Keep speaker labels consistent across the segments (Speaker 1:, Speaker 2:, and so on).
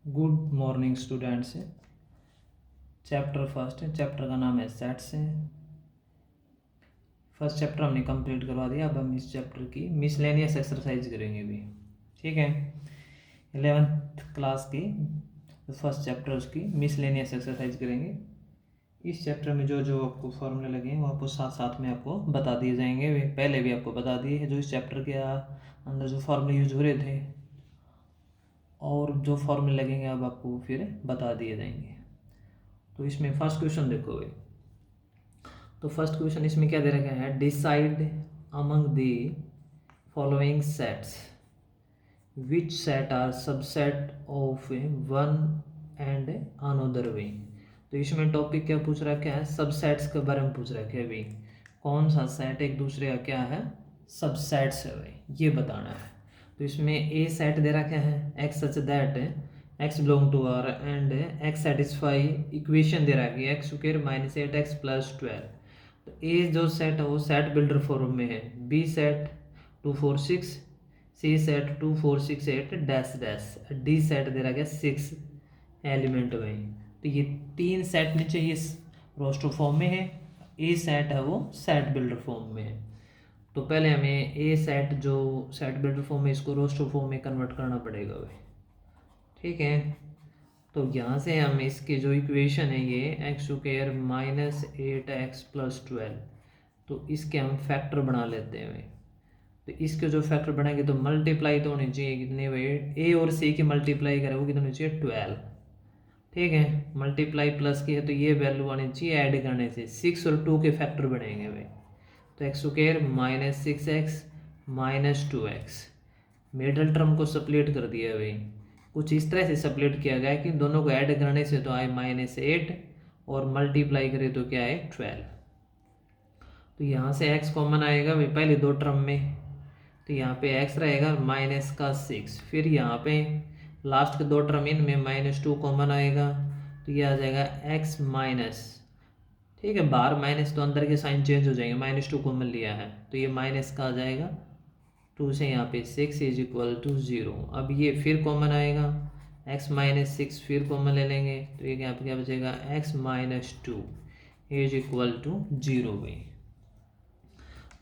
Speaker 1: Good morning students. Chapter first है, chapter का नाम है सेट्स है। फर्स्ट चैप्टर हमने कंप्लीट करवा दिया। अब हम इस चैप्टर की मिसलेनियस एक्सरसाइज करेंगे भी। ठीक है, 11th क्लास की फर्स्ट चैप्टर उसकी मिसलेनियस एक्सरसाइज करेंगे। इस चैप्टर में जो जो आपको फॉर्मूले लगे हैं वो आपको साथ साथ में आपको बता दिए जाएंगे। वे पहले भी आपको बता दिए हैं जो इस चैप्टर के अंदर जो फॉर्मूले यूज हो रहे थे, और जो फॉर्मूले लगेंगे अब आपको फिर बता दिए जाएंगे। तो इसमें फर्स्ट क्वेश्चन देखो भाई। तो फर्स्ट क्वेश्चन इसमें क्या दे रखा है, decide among the following sets which set are subset of one and another way. तो इसमें टॉपिक क्या पूछ रखा है, सबसेट्स के बारे में पूछ रखा है भाई। कौन सा सेट एक दूसरे का क्या है, सबसेट्स है भाई, ये बताना है। तो इसमें ए सेट दे रखा है, X such that X belong to R and X satisfy equation दे रखी है x square minus 8x plus 12। तो ए जो सेट है वो सेट बिल्डर फॉर्म में है, B set 2 4 6, C set 2 4 6 8 dash dash, D set दे रखा है 6 एलिमेंट में। तो ये तीन सेट नीचे ये रोस्टर फॉर्म में है, ए सेट है वो सेट बिल्डर फॉर्म में है। तो पहले हमें ए सेट जो सेट बिल्डर फॉर्म है इसको रोस्टर फॉर्म में कन्वर्ट करना पड़ेगा भाई। ठीक है, तो यहाँ से हम इसके जो इक्वेशन है ये x square minus 8x plus 12, तो इसके हम फैक्टर बना लेते हैं भाई। तो इसके जो फैक्टर बनाएंगे तो मल्टीप्लाई तो होनी चाहिए कितने भाई, ए और सी की मल्टीप्लाई करें वो कितनी होनी चाहिए 12। ठीक है, मल्टीप्लाई प्लस की है तो ये वैल्यू आनी चाहिए ऐड करने से, 6 और 2 के फैक्टर बनेंगे भाई। तो x square minus 6x minus 2x, middle term को सप्लीट कर दिया भाई। कुछ इस तरह से सप्लीट किया गया कि दोनों को ऐड करने से तो आए -8 और मल्टीप्लाई करें तो क्या है 12। तो यहाँ से x कॉमन आएगा भाई पहले दो टर्म में, तो यहाँ पे x रहेगा माइनस का 6, फिर यहाँ पे लास्ट के दो टर्म इनमें -2 कॉमन आएगा तो ये आ जाएगा x माइनस, ठीक है बाहर माइनस तो अंदर के साइन चेंज हो जाएंगे, -2 कॉमन लिया है तो ये माइनस का आ जाएगा 2 से यहाँ पे 6 इज इक्वल टू 0। अब ये फिर कॉमन आएगा x माइनस 6, फिर कॉमन ले लेंगे तो ये यहाँ पे क्या बचेगा x minus 2 is equal to 0 भाई।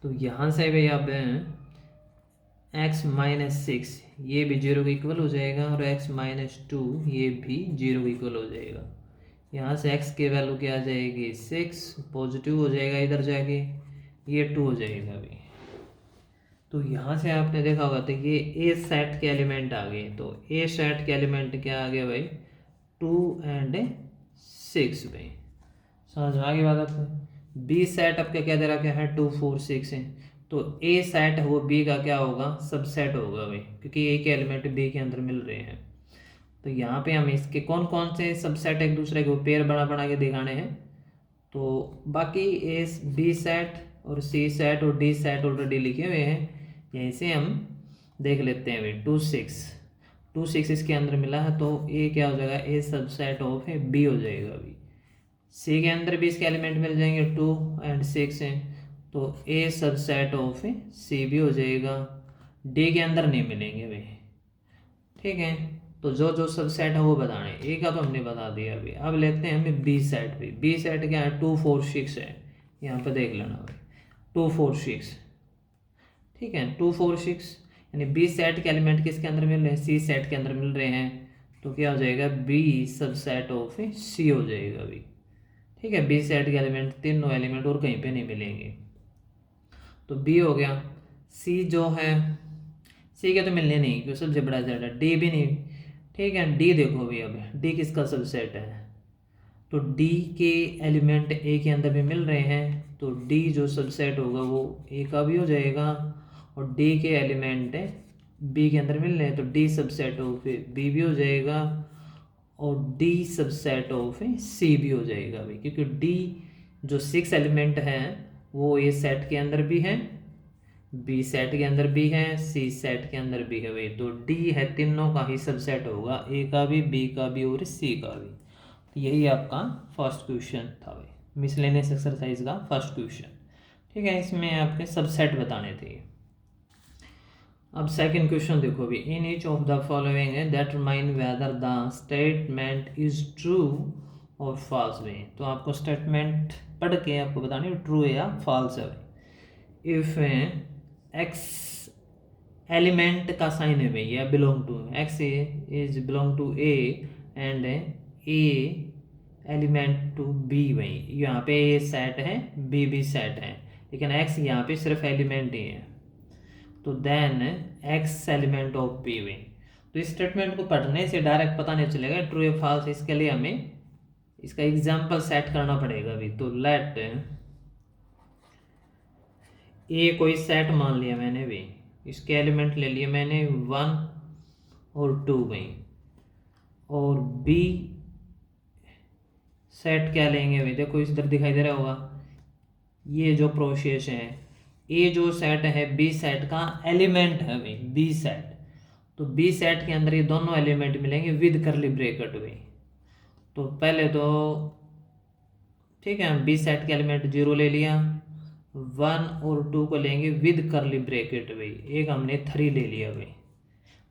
Speaker 1: तो यहाँ से भाई अब x माइनस 6 ये भी 0 के इक्वल हो जाएगा और x माइनस 2 ये भी 0 के इक्वल हो जाएगा। यहाँ से x के वैल्यू क्या आ जाएगी 6, पॉजिटिव हो जाएगा इधर जाके ये 2 हो जाएगा भाई। तो यहाँ से आपने देखा होगा तो ये ए सेट के एलिमेंट आ गए, तो ए सेट के एलिमेंट क्या आ गया भाई 2 एंड 6 भाई, समझ में आ गई बात आपको। बी सेट आपका क्या दे रखा है 2 4 6 है, तो ए सेट है वो बी का क्या होगा सबसेट होगा भाई, क्योंकि ए के एलिमेंट बी के अंदर मिल रहे हैं। तो यहाँ पे हम इसके कौन कौन से सबसेट एक दूसरे को पेयर बना बना के दिखाने हैं। तो बाकी ए बी सेट और सी सेट और डी सेट ऑलरेडी लिखे हुए हैं, यहीं से हम देख लेते हैं भाई 2 6 इसके अंदर मिला है तो ए क्या हो जाएगा ए सबसेट ऑफ है बी हो जाएगा भाई। सी के अंदर भी इसके एलिमेंट मिल जाएंगे 2 एंड 6 हैं तो ए सबसेट ऑफ सी भी हो जाएगा, डी के अंदर नहीं मिलेंगे भाई। ठीक है, तो जो जो सबसेट है वो बताना है, ए का तो हमने बता दिया अभी। अब लेते हैं हमें बी सेट भी। बी सेट क्या है 2 4 6 है, यहाँ पे देख लेना भाई 2 4 6। ठीक है 2 4 6 यानी बी सेट के एलिमेंट किसके अंदर मिल रहे हैं सी सेट के अंदर मिल रहे हैं, तो क्या हो जाएगा बी सबसेट ऑफ सी हो जाएगा अभी। ठीक है, बी सेट के एलिमेंट तीनों एलिमेंट और कहीं पे नहीं मिलेंगे, तो बी हो गया। सी जो है सी के तो मिलने नहीं क्योंकि सबसे बड़ा सेट है, डी भी नहीं। ठीक है, डी देखो अभी, अब डी किसका सबसेट है, तो डी के एलिमेंट ए के अंदर भी मिल रहे हैं तो डी जो सबसेट होगा वो ए का भी हो जाएगा, और डी के एलिमेंट बी के अंदर मिल रहे हैं तो डी सबसेट ऑफ बी भी हो जाएगा, और डी सबसेट ऑफ सी भी हो जाएगा भाई, क्योंकि डी जो 6 एलिमेंट हैं वो ए सेट के अंदर भी हैं, बी सेट के अंदर भी है, सी सेट के अंदर भी है भाई। तो डी है तीनों का ही सबसेट होगा, ए का भी बी का भी और सी का भी। तो यही आपका फर्स्ट क्वेश्चन था भाई, मिसलेनियस एक्सरसाइज का फर्स्ट क्वेश्चन। ठीक है, इसमें आपके सबसेट बताने थे। अब सेकंड क्वेश्चन देखो भी, in each of the following determine whether the statement is true और फॉल्स भी। तो आपको स्टेटमेंट पढ़ के आपको बताना है ट्रू है या फॉल्स है। इफ एक्स एलिमेंट का साइन है भाई, या belong to x is belong to A and A element to B भाई, यहाँ पे ए सेट है बी भी सेट है, लेकिन एक्स यहाँ पे सिर्फ एलिमेंट ही है, तो then X element of B वे। तो इस स्टेटमेंट को पढ़ने से डायरेक्ट पता नहीं चलेगा ट्रू या फॉल्स, इसके लिए हमें इसका एग्जाम्पल सेट करना पड़ेगा अभी। तो लेट ए कोई सेट मान लिया मैंने भी, इसके एलिमेंट ले लिए मैंने 1 और 2 में, और बी सेट क्या लेंगे भाई, देखो इधर दिखाई दे रहा होगा ये जो प्रोसेस है, ए जो सेट है बी सेट का एलिमेंट है भाई बी सेट, तो बी सेट के अंदर ये दोनों एलिमेंट मिलेंगे विद करली ब्रैकेट भाई। तो पहले तो ठीक है, बी सेट के एलिमेंट 0 ले लिया, 1 और 2 को लेंगे विद करली ब्रैकेट भाई, एक हमने 3 ले लिया भाई,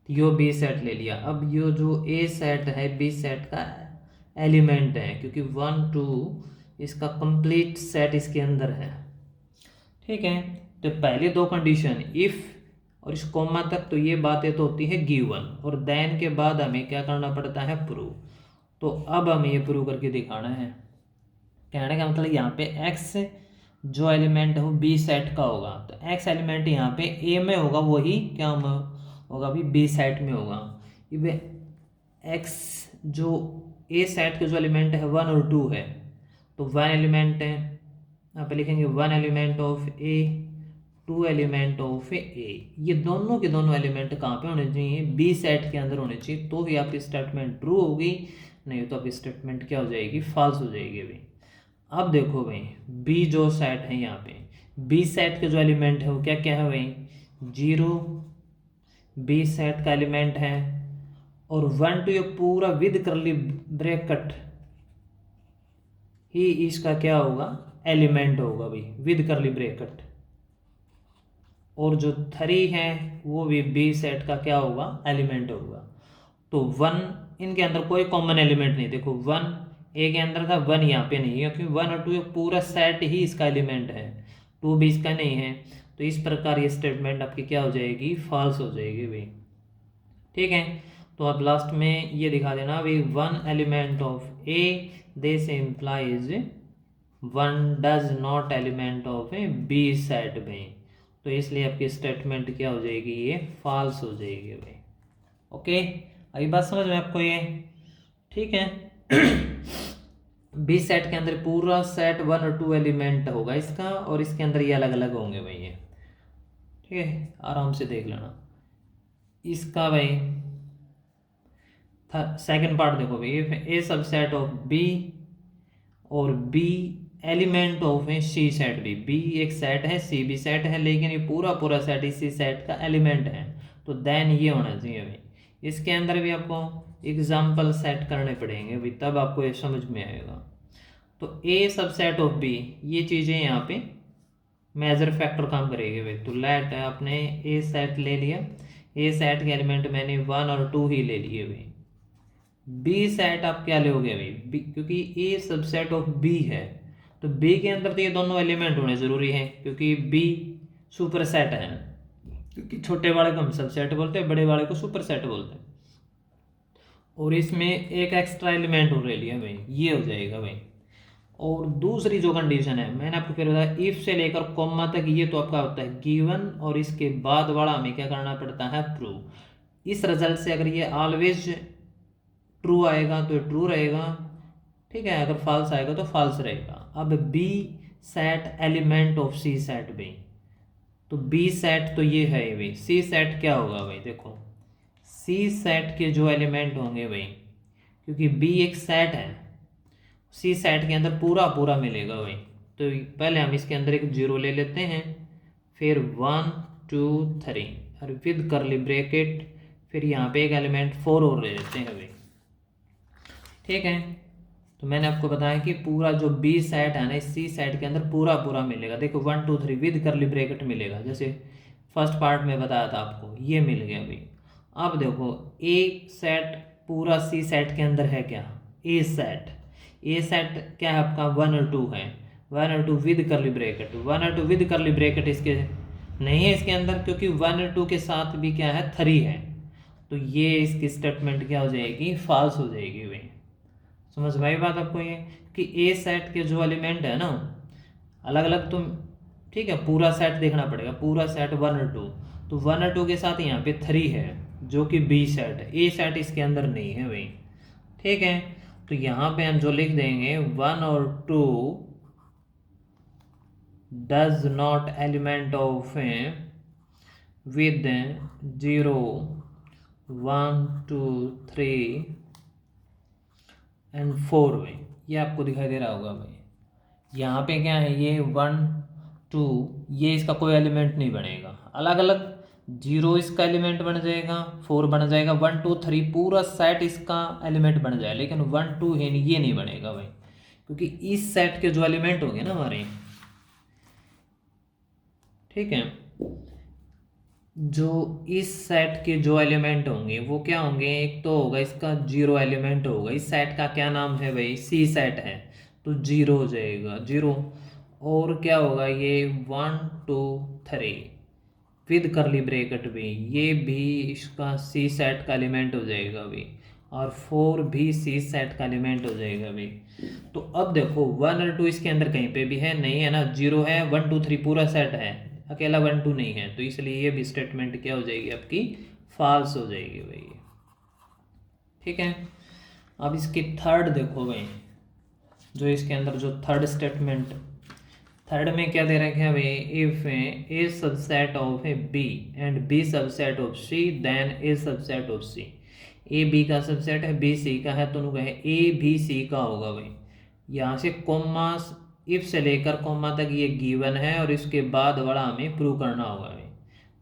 Speaker 1: तो यो बी सेट ले लिया। अब यो जो ए सेट है बी सेट का एलिमेंट है, क्योंकि 1 2 इसका कंप्लीट सेट इसके अंदर है, ठीक है। तो पहले दो कंडीशन इफ और इस कोमा तक, तो ये बातें तो होती है गिवन, और देन के बाद हमें क्या करना पड़ता है प्रूव। तो अब हमें ये प्रूव करके दिखाना है। कहने का मतलब यहाँ पे x जो एलिमेंट है वो बी सेट का होगा, तो x एलिमेंट यहाँ पे a में होगा, वही क्या होगा अभी बी सेट में होगा। ये x जो a सेट के जो एलिमेंट है 1 और 2 है, तो 1 एलिमेंट है, यहाँ पे लिखेंगे 1 element of a 2 element of A, ये दोनों के दोनों एलिमेंट कहाँ पे होने चाहिए, बी सेट के अंदर होने चाहिए, तो ही आपकी स्टेटमेंट ट्रू होगी, नहीं तो आपकी स्टेटमेंट क्या हो जाएगी फॉल्स हो जाएगी भाई। अब देखो भाई बी जो सेट है, यहाँ पे बी सेट के जो एलिमेंट है वो क्या क्या है भाई, 0 बी सेट का एलिमेंट है, और 1 2 ये पूरा विद करली ब्रैकेट ही इसका क्या होगा एलिमेंट होगा भाई विद करली ब्रैकेट, और जो 3 है वो भी बी सेट का क्या होगा एलिमेंट होगा। तो 1 इनके अंदर कोई कॉमन एलिमेंट नहीं, देखो 1 ए के अंदर था, 1 यहाँ पे नहीं है, क्योंकि 1 और 2 पूरा सेट ही इसका एलिमेंट है, 2 भी इसका नहीं है, तो इस प्रकार ये स्टेटमेंट आपकी क्या हो जाएगी फॉल्स हो जाएगी भाई, ठीक है। तो अब लास्ट में ये दिखा देना भाई 1 element of A this implies 1 does not element of A B set में, तो इसलिए आपकी स्टेटमेंट क्या हो जाएगी ये फॉल्स हो जाएगी भाई। ओके, अभी बात समझ में आपको ये, ठीक है। बी सेट के अंदर पूरा सेट 1 और 2 एलिमेंट होगा इसका, और इसके अंदर ये अलग अलग होंगे भाई ये, ठीक है, आराम से देख लेना इसका भाई। सेकंड पार्ट देखो भाई, ए सबसेट ऑफ बी और B element of A C set भी, बी एक सेट है सी भी सेट है, लेकिन ये पूरा पूरा सेट इसी सेट का एलिमेंट है, तो देन ये होना चाहिए भाई। इसके अंदर भी आपको एग्जाम्पल सेट करने पड़ेंगे भाई, तब आपको ये समझ में आएगा। तो ए सबसेट ऑफ बी, ये चीज़ें यहाँ पे मेजर फैक्टर काम करेगी भाई। तो लेट आपने ए सेट ले लिया, ए सेट के एलिमेंट मैंने 1 और 2 ही ले लिए भाई। बी सेट आप क्या लोगे भाई, बी, क्योंकि ए सबसेट ऑफ बी है, तो बी के अंदर तो ये दोनों एलिमेंट होने ज़रूरी हैं, क्योंकि बी सुपर सेट है, क्योंकि छोटे वाले को हम सबसेट बोलते हैं, बड़े वाले को सुपर सेट बोलते हैं, और इसमें एक एक्स्ट्रा एलिमेंट और ले लिया भाई, ये हो जाएगा भाई। और दूसरी जो कंडीशन है मैंने आपको फिर बताया, इफ से लेकर कॉमा तक ये तो आपका होता है गिवन, और इसके बाद वाला हमें क्या करना पड़ता है प्रूव। इस रिजल्ट से अगर ये ऑलवेज ट्रू आएगा तो ट्रू रहेगा, ठीक है, अगर फॉल्स आएगा तो फॉल्स रहेगा। अब B set element of C set भाई, तो बी सेट तो ये है भाई, सी सेट क्या होगा भाई, देखो सी सेट के जो एलिमेंट होंगे भाई, क्योंकि बी एक सेट है, सी सेट के अंदर पूरा पूरा मिलेगा भाई। तो पहले हम इसके अंदर एक 0 ले लेते हैं, फिर 1 2 3 और विद करली ब्रैकेट, फिर यहाँ पे एक एलिमेंट 4 और ले लेते हैं भाई, ठीक है। तो मैंने आपको बताया कि पूरा जो बी सेट है ना, इस सी सेट के अंदर पूरा पूरा मिलेगा, देखो 1 2 3 विद करली ब्रैकेट मिलेगा, जैसे फर्स्ट पार्ट में बताया था आपको, ये मिल गया भाई। अब देखो ए सेट पूरा सी सेट के अंदर है क्या, ए सेट, ए सेट क्या है आपका 1 और 2 है, 1 और 2 विद करली ब्रैकेट, 1 और 2 विद करली ब्रैकेट इसके नहीं है इसके अंदर, क्योंकि 1 और 2 के साथ भी क्या है 3 है, तो ये इसकी स्टेटमेंट क्या हो जाएगी, फॉल्स हो जाएगी भाई। समझ में आई बात आपको ये, कि ए सेट के जो एलिमेंट है ना अलग अलग, तो ठीक है पूरा सेट देखना पड़ेगा, पूरा सेट 1 और 2, तो 1 और 2 के साथ यहाँ पे 3 है जो कि बी सेट है, ए सेट इसके अंदर नहीं है भाई। ठीक है, तो यहाँ पे हम जो लिख देंगे 1 और 2 does not element of with 0 1 2 3 and 4 भाई, ये आपको दिखाई दे रहा होगा भाई। यहाँ पे क्या है, ये 1 2 ये इसका कोई एलिमेंट नहीं बनेगा, अलग अलग 0 इसका एलिमेंट बन जाएगा, 4 बन जाएगा, 1 2 3 पूरा सेट इसका एलिमेंट बन जाएगा, लेकिन 1 2 है ये नहीं बनेगा भाई, क्योंकि इस सेट के जो एलिमेंट होंगे ना हमारे, ठीक है, जो इस सेट के जो एलिमेंट होंगे वो क्या होंगे, एक तो होगा इसका 0 एलिमेंट होगा, इस सेट का क्या नाम है भाई, सी सेट है, तो 0 हो जाएगा 0, और क्या होगा ये 1 2 3 विद करली ब्रैकेट भी, ये भी इसका सी सेट का एलिमेंट हो जाएगा भाई, और 4 भी सी सेट का एलिमेंट हो जाएगा भाई। तो अब देखो 1 और 2 इसके अंदर कहीं पे भी है नहीं है ना, 0 है, 1 2 3 पूरा सेट है, अकेला 1 2 नहीं है, तो इसलिए ये भी स्टेटमेंट क्या हो जाएगी आपकी, फॉल्स हो जाएगी भाई। ठीक है, अब इसकी थर्ड देखो भाई, जो इसके अंदर जो थर्ड स्टेटमेंट, थर्ड में क्या दे रखा है भाई, if A subset of A B and B subset of C then A subset of C, A B का सबसेट है, बी सी का है, तो कहे ए भी सी का होगा भाई। यहाँ से कॉमा, इफ से लेकर कॉमा तक ये गिवन है, और इसके बाद बड़ा हमें प्रूव करना होगा भाई।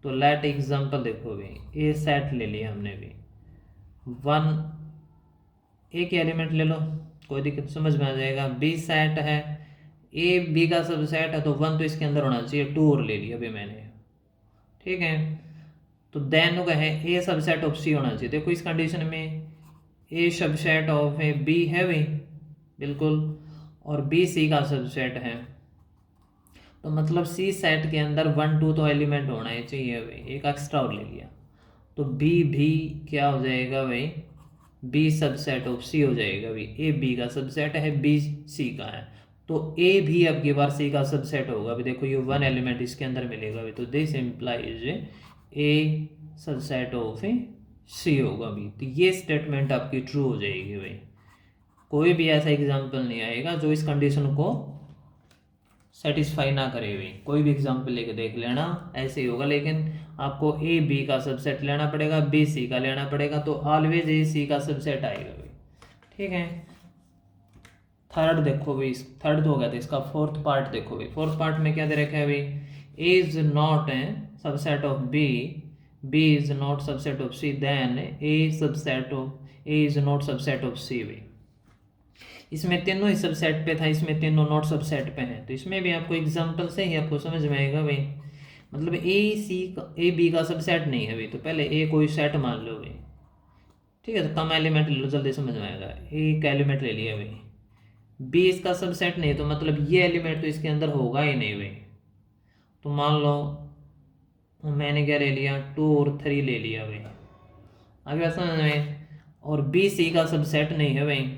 Speaker 1: तो लेट एग्जांपल देखो भाई, ए सेट ले लिया हमने भी, 1 एक एलिमेंट ले लो, कोई दिक्कत समझ में आ जाएगा, बी सेट है, ए बी का सबसेट है, तो 1 तो इसके अंदर होना चाहिए, 2 और ले लिया अभी मैंने। ठीक है, तो देन का है ए सबसेट ऑफ सी होना चाहिए, देखो इस कंडीशन में ए सबसेट ऑफ ए बी है भाई बिल्कुल, और बी सी का सबसेट है, तो मतलब सी सेट के अंदर 1 2 तो एलिमेंट होना ही चाहिए भाई, एक एक्स्ट्रा और ले लिया, तो बी भी क्या हो जाएगा भाई, बी सबसेट ऑफ सी हो जाएगा भाई, ए बी का सबसेट है, बी सी का है, तो ए भी अब की बार सी का सबसेट होगा अभी, देखो ये 1 एलिमेंट इसके अंदर मिलेगा भाई, तो this implies A subset of C होगा भाई, तो ये स्टेटमेंट आपकी ट्रू हो जाएगी भाई। कोई भी ऐसा एग्जाम्पल नहीं आएगा जो इस कंडीशन को सेटिस्फाई ना करे भाई, कोई भी एग्जाम्पल लेके देख लेना ऐसे ही होगा, लेकिन आपको ए बी का सबसेट लेना पड़ेगा, बी सी का लेना पड़ेगा, तो ऑलवेज ए सी का सबसेट आएगा भाई। ठीक है, थर्ड देखो भाई, थर्ड तो हो गया था, इसका फोर्थ पार्ट देखो भाई, फोर्थ पार्ट में क्या दे रखा है भाई, A is not a subset of B, B is not subset of C, then A subset of A is not subset of C भाई। इसमें तीनों ही सबसेट पे था, इसमें तीनों नॉट सबसेट पे हैं, तो इसमें भी आपको एग्जांपल से ही आपको समझ में आएगा भाई, मतलब ए बी का सबसेट नहीं है भाई, तो पहले ए कोई सेट मान लो भाई, ठीक है, तो कम एलिमेंट ले लो, जल्दी समझ में आएगा, एक एलिमेंट ले लिया भाई, बी इसका सबसेट नहीं, तो मतलब ये एलिमेंट तो इसके अंदर होगा ही नहीं भाई, तो मान लो मैंने क्या ले लिया, 2 और 3 ले लिया भाई, आगे समझ में, और बी सी का सबसेट नहीं है भाई,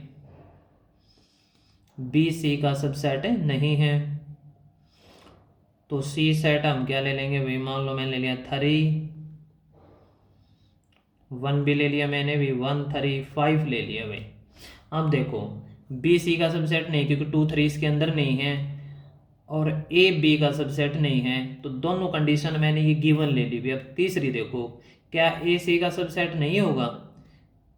Speaker 1: बी सी का सबसेट नहीं है, तो सी सेट हम क्या ले लेंगे भाई, मान लो मैंने ले लिया 3, 1 भी ले लिया मैंने भी, 1 3 5 ले लिया भाई। अब देखो बी सी का सबसेट नहीं, क्योंकि 2 3 इसके अंदर नहीं है, और ए बी का सबसेट नहीं है, तो दोनों कंडीशन मैंने ये गिवन ले ली भाई। अब तीसरी देखो, क्या ए सी का सबसेट नहीं होगा,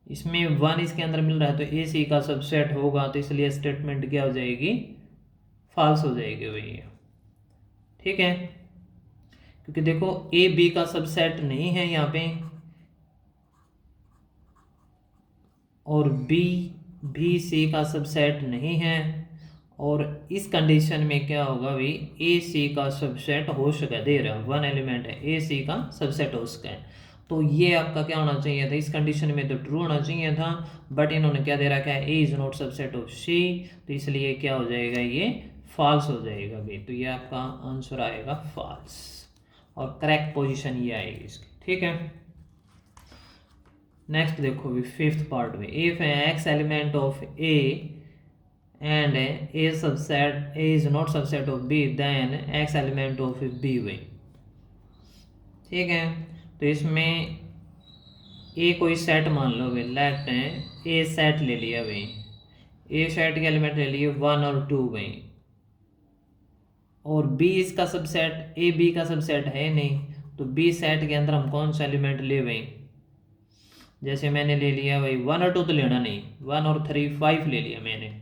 Speaker 1: इसमें 1 इसके अंदर मिल रहा है, तो ए सी का सबसेट होगा, तो इसलिए स्टेटमेंट क्या हो जाएगी, फॉल्स हो जाएगी भैया। ठीक है, क्योंकि देखो ए बी का सबसेट नहीं है यहाँ पे, और बी भी सी का सबसेट नहीं है, और इस कंडीशन में क्या होगा भाई, ए सी का सबसेट हो सके, दे रहा है वन एलिमेंट है, ए सी का सबसेट हो सके, तो ये आपका क्या होना चाहिए था, इस कंडीशन में तो ट्रू होना चाहिए था, बट इन्होंने क्या दे रखा है, A is not subset of सी, तो इसलिए क्या हो जाएगा, ये फॉल्स हो जाएगा भाई। तो ये आपका आंसर आएगा फॉल्स, और करेक्ट पोजीशन ये आएगी इसकी, ठीक है। नेक्स्ट देखो भी फिफ्थ पार्ट में, if x element of A and a subset a is not subset of b then x element of b हुई, ठीक है। तो इसमें ए कोई सेट मान लो भाई, लेट ए सेट ले लिया भाई, ए सेट के एलिमेंट ले लिए 1 और 2 भाई, और बी इसका सबसेट, ए बी का सबसेट है नहीं, तो बी सेट के अंदर हम कौन सा एलिमेंट ले भाई, जैसे मैंने ले लिया भाई 1 और 2 तो लेना नहीं, 1 और 3 5 ले लिया मैंने,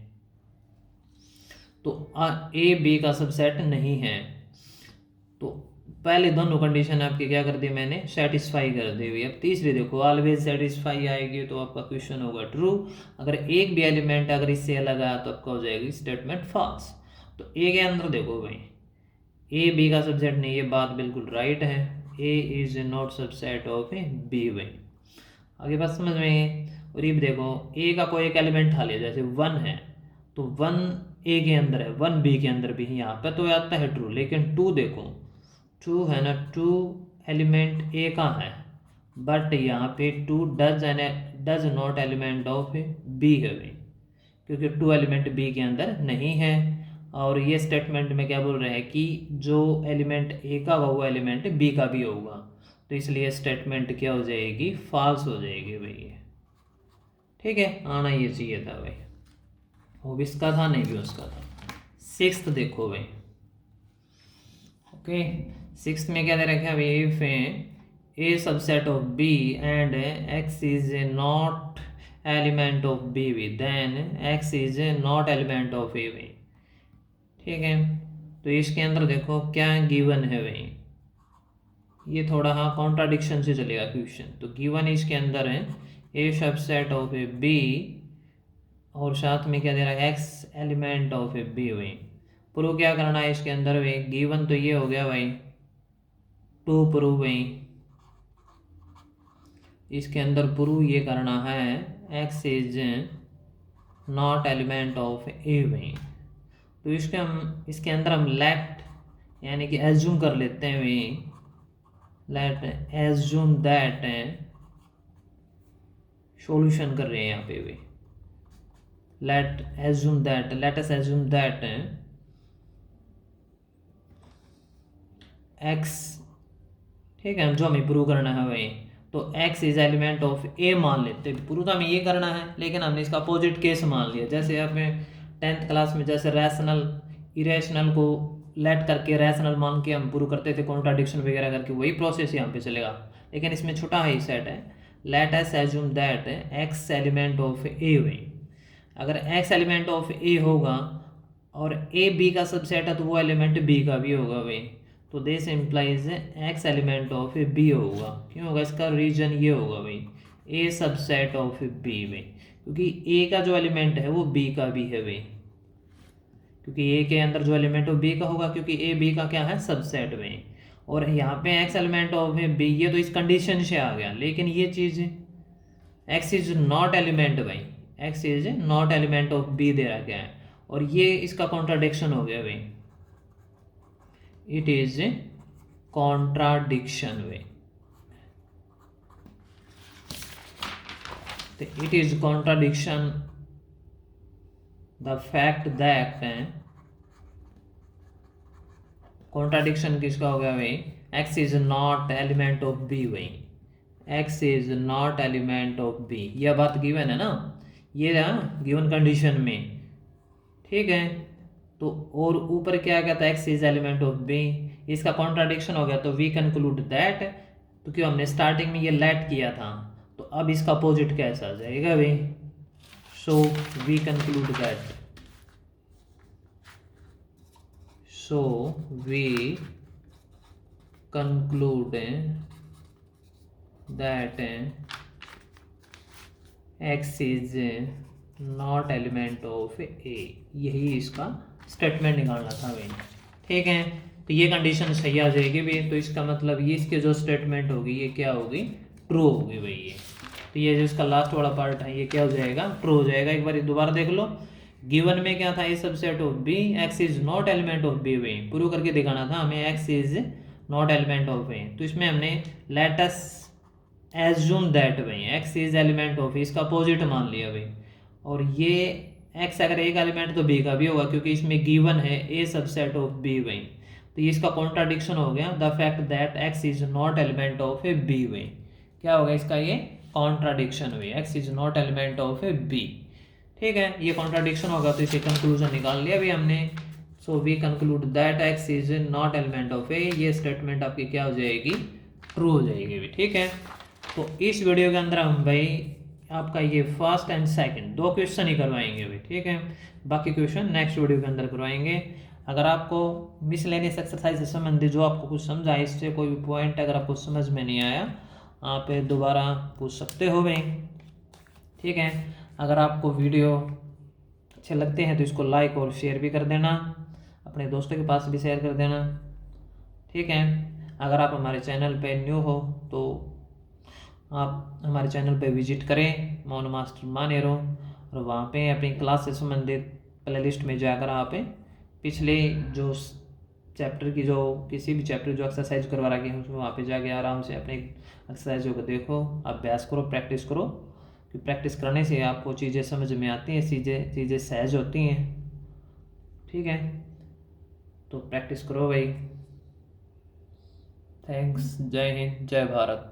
Speaker 1: तो ए बी का सबसेट नहीं है, तो पहले दोनों कंडीशन आपकी क्या कर दी मैंने, सेटिस्फाई कर दी हुई। अब तीसरी देखो, ऑलवेज सेटिस्फाई आएगी तो आपका क्वेश्चन होगा ट्रू, अगर एक भी एलिमेंट अगर इससे अलग आया तो आपका हो जाएगी स्टेटमेंट फॉल्स। तो ए के अंदर देखो भाई, ए बी का सबसेट नहीं, ये बात बिल्कुल राइट है, A is not subset of A B भाई, आगे बात समझ में। और ये देखो, ए का कोई एक एलिमेंट खा लिया, जैसे 1 है, तो 1 ए के अंदर है, 1 बी के अंदर भी यहाँ पे तो आता है ट्रू, लेकिन 2 देखो, 2 है ना, 2 एलिमेंट ए का है, बट यहाँ पे 2 does not element of B है भाई, क्योंकि 2 एलिमेंट बी के अंदर नहीं है, और ये स्टेटमेंट में क्या बोल रहे हैं कि जो एलिमेंट ए का होगा वो एलिमेंट बी का भी होगा, तो इसलिए स्टेटमेंट क्या हो जाएगी, फॉल्स हो जाएगी भाई, ठीक है। आना ये चाहिए था भाई, वो भी इसका था, नहीं भी उसका था। सिक्स्थ देखो भाई, ओके, सिक्स्थ में क्या दे रखा है भाई, if A subset of B and x is not element of B V then x is not element of A V, ठीक है। तो इसके अंदर देखो क्या गिवन है भाई, ये थोड़ा हाँ कॉन्ट्राडिक्शन से चलेगा क्वेश्चन, तो गिवन इसके अंदर है A subset of A B, और साथ में क्या दे रहा है, x element of A B भाई, प्रूव क्या करना है इसके अंदर भाई, गिवन तो ये हो गया भाई, टू प्रूव भाई, इसके अंदर प्रूव ये करना है X is not element of A भाई, तो इसके अंदर हम लेट यानी कि एज्यूम कर लेते हैं भाई, लेट एज्यूम दैट सॉल्यूशन कर रहे हैं यहाँ पे भाई, let us assume that x, ठीक है, जो हमें प्रूव करना है भाई, तो x is element of a मान लेते हैं, प्रूव तो हमें ये करना है, लेकिन हमने इसका अपोजिट केस मान लिया, जैसे आपने 10th क्लास में जैसे रैशनल इरेशनल को लेट करके रैशनल मान के हम प्रूव करते थे, कॉन्ट्राडिक्शन वगैरह करके, वही प्रोसेस यहाँ पे चलेगा, लेकिन इसमें छोटा ही सेट है, late us assume that x element of a भाई, अगर x एलिमेंट ऑफ a होगा और a b का सबसेट है तो वो एलिमेंट b का भी होगा भाई, तो this implies x element of b होगा, क्यों होगा, इसका रीजन ये होगा भाई, a सबसेट ऑफ b भाई, क्योंकि a का जो एलिमेंट है वो b का भी है भाई, क्योंकि a के अंदर जो एलिमेंट है वो b का होगा, क्योंकि a b का क्या है, सबसेट भाई, और यहाँ पे x एलिमेंट ऑफ b, ये तो इस कंडीशन से आ गया, लेकिन ये चीज़ x इज नॉट एलिमेंट भाई, x is not element of b दे रहा गया है, और ये इसका कॉन्ट्राडिक्शन हो गया भाई, इट इज कॉन्ट्राडिक्शन भाई, तो it is contradiction the fact that, contradiction किसका हो गया भाई, x is not element of b भाई, x is not element of b, यह बात गिवन है ना, ये ना गिवन कंडीशन में, ठीक है। तो और ऊपर क्या कहता है, x is element of b, इसका कॉन्ट्राडिक्शन हो गया, तो वी कंक्लूड दैट, तो क्यों हमने स्टार्टिंग में ये लेट किया था, तो अब इसका अपोजिट कैसा आ जाएगा भाई, so we conclude that, so we conclude that x is not element of A, यही इसका स्टेटमेंट निकालना था भाई। ठीक है, तो ये कंडीशन सही आ जाएगी भाई। तो इसका मतलब ये इसके जो स्टेटमेंट होगी ये क्या होगी, ट्रू होगी भाई ये। तो ये जो इसका लास्ट वाला पार्ट है ये क्या हो जाएगा, ट्रू हो जाएगा। एक बार दोबारा देख लो, गिवन में क्या था, A subset of B, X is not element of B भाई। प्रूव करके दिखाना था हमें X is not element of A. तो इसमें हमने लेट अस एज्यूम दैट भाई एक्स इज एलिमेंट ऑफ, इसका अपोजिट मान लिया भाई। और ये एक्स अगर एक एलिमेंट तो बी का भी होगा, क्योंकि इसमें गिवन है ए सबसेट ऑफ बी भाई। तो ये इसका कॉन्ट्राडिक्शन हो गया, the fact that x is not element of A B भाई। क्या होगा इसका, ये कॉन्ट्राडिक्शन हुई, x is not element of A B. ठीक है, ये कॉन्ट्राडिक्शन होगा तो इसे कंक्लूजन निकाल लिया अभी हमने। So we conclude that x is not element of A, ये स्टेटमेंट आपकी क्या हो जाएगी, ट्रू हो जाएगी भी। ठीक है, तो इस वीडियो के अंदर हम भाई आपका ये फर्स्ट एंड सेकंड 2 क्वेश्चन ही करवाएंगे भाई। ठीक है, बाकी क्वेश्चन नेक्स्ट वीडियो के अंदर करवाएंगे। अगर आपको मिसलेनियस एक्सरसाइज से संबंधित जो आपको कुछ समझा, इससे कोई भी पॉइंट अगर आपको समझ में नहीं आया, आप दोबारा पूछ सकते हो भाई। ठीक है, अगर आपको वीडियो अच्छे लगते हैं तो इसको लाइक और शेयर भी कर देना, अपने दोस्तों के पास भी शेयर कर देना। ठीक है, अगर आप हमारे चैनल पे न्यू हो तो आप हमारे चैनल पे विजिट करें, मौन मास्टर मानेरो, और वहाँ पे अपनी क्लास से संबंधित प्लेलिस्ट में जाकर आप पिछले जो चैप्टर की, जो किसी भी चैप्टर जो एक्सरसाइज करवा रखे हैं उसमें वहाँ पे जाके आराम से अपने एक्सरसाइजों को देखो, अभ्यास करो, प्रैक्टिस करो। कि प्रैक्टिस करने से आपको चीज़ें समझ में आती हैं, चीज़ें सहज होती हैं। ठीक है, तो प्रैक्टिस करो भाई। थैंक्स, जय हिंद, जय भारत।